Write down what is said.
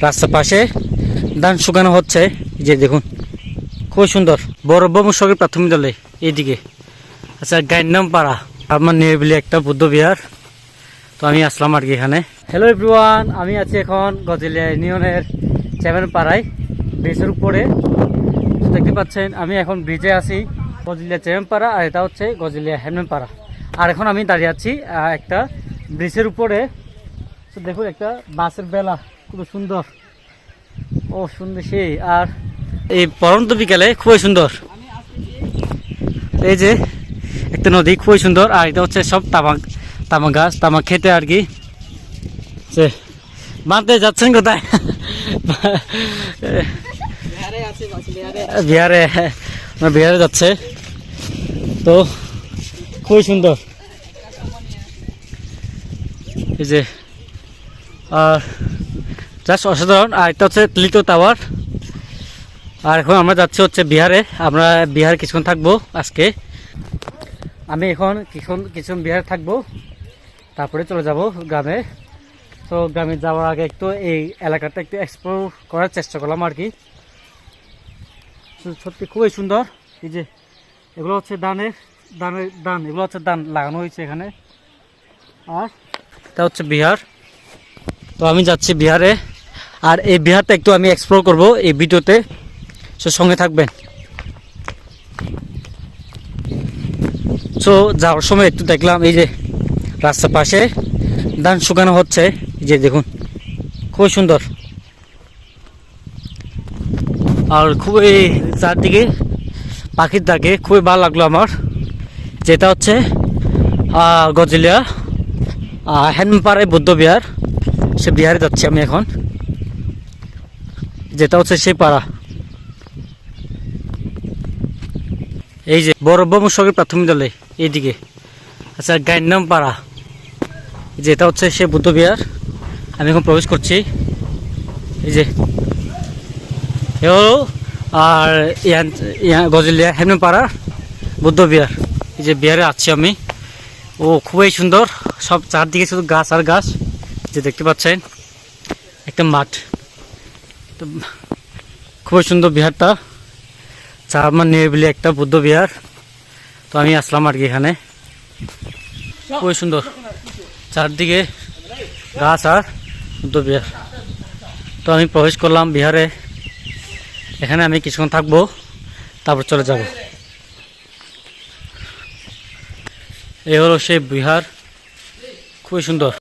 রাস্তার পাশে ধান শুকানো হচ্ছে, যে দেখুন খুবই সুন্দর। বড় ব্রহ্মসরকারি প্রাথমিক বিদ্যালয় এইদিকে। আচ্ছা, গায়ের নাম পাড়া, আমার নিরিবিলি একটা বুদ্ধ বিহার। তো আমি আসলাম আর কি এখানে। হ্যালো এভরিওয়ান, আমি আছি এখন গজিলিয়া ইউনিয়নের চেয়ারম্যান পাড়ায়, ব্রিজের উপরে। দেখতে পাচ্ছেন আমি এখন ব্রিজে আছি, গজিলিয়া চেয়ারম্যান পাড়া, আর এটা হচ্ছে গজিলিয়া হেডম্যান পাড়া। আর এখন আমি দাঁড়িয়ে আছি একটা ব্রিজের উপরে। তো দেখুন একটা বাসের বেলা, খুব সুন্দর, ও সুন্দর সেই। আর এই পরন্ত বিকালে খুবই সুন্দর, এই যে একটা নদী খুবই সুন্দর। আর এটা হচ্ছে সব তামাক গাছ, তামাক খেতে আর কি। বাঁধতে যাচ্ছেন কোথায়? বিহারে যাচ্ছে তো, খুবই সুন্দর এই যে। আর জাস্ট অসাধারণ। আর এটা হচ্ছে লিটো টাওয়ার। আর এখন আমরা যাচ্ছি হচ্ছে বিহারে। আমরা বিহারে কিছুক্ষণ থাকবো আজকে। আমি এখন কিছুক্ষণ বিহারে থাকবো, তারপরে চলে যাব গ্রামে। তো গ্রামে যাওয়ার আগে একটু এই এলাকাটা একটু এক্সপ্লোর করার চেষ্টা করলাম আর কি। সত্যি খুবই সুন্দর। এই যে এগুলো হচ্ছে ধান, এগুলো হচ্ছে ধান লাগানো হয়েছে এখানে। আর এটা হচ্ছে বিহার। তো আমি যাচ্ছি বিহারে, আর এই বিহারটা একটু আমি এক্সপ্লোর করব এই ভিডিওতে, সো সঙ্গে থাকবেন। সো যাওয়ার সময় একটু দেখলাম এই যে রাস্তার পাশে ধান শুকানো হচ্ছে, যে দেখুন খুবই সুন্দর। আর খুবই চারদিকে পাখির ডাকে খুবই ভালো লাগলো আমার। যেটা হচ্ছে গজিলিয়া হেনপাড়ায় বুদ্ধ বিহার, সে বিহারে যাচ্ছি আমি এখন। যেটা হচ্ছে সেই পাড়া, এই যে বড় ব্রহ্মসরকারি প্রাথমিক বিদ্যালয় এইদিকে। আচ্ছা, গায়ের নাম পাড়া, যেটা হচ্ছে সে বুদ্ধ বিহার। আমি এখন প্রবেশ করছি, এই যে আর গজিলিয়া হেনপাড়া পাড়া বুদ্ধ বিহার। এই যে বিহারে আছি আমি। ও খুবই সুন্দর, সব চারদিকে শুধু গাছ আর গাছ, যে দেখতে পাচ্ছেন একটা মাঠ। তো খুবই সুন্দর বিহারটা, আমার নিরিবিলি একটা বুদ্ধ বিহার। তো আমি আসলাম আর কি এখানে। খুবই সুন্দর, চারদিকে গাছ আর বুদ্ধ বিহার। তো আমি প্রবেশ করলাম বিহারে। এখানে আমি কিছুক্ষণ থাকবো, তারপর চলে যাব। এই হলো সেই বিহার, খুবই সুন্দর।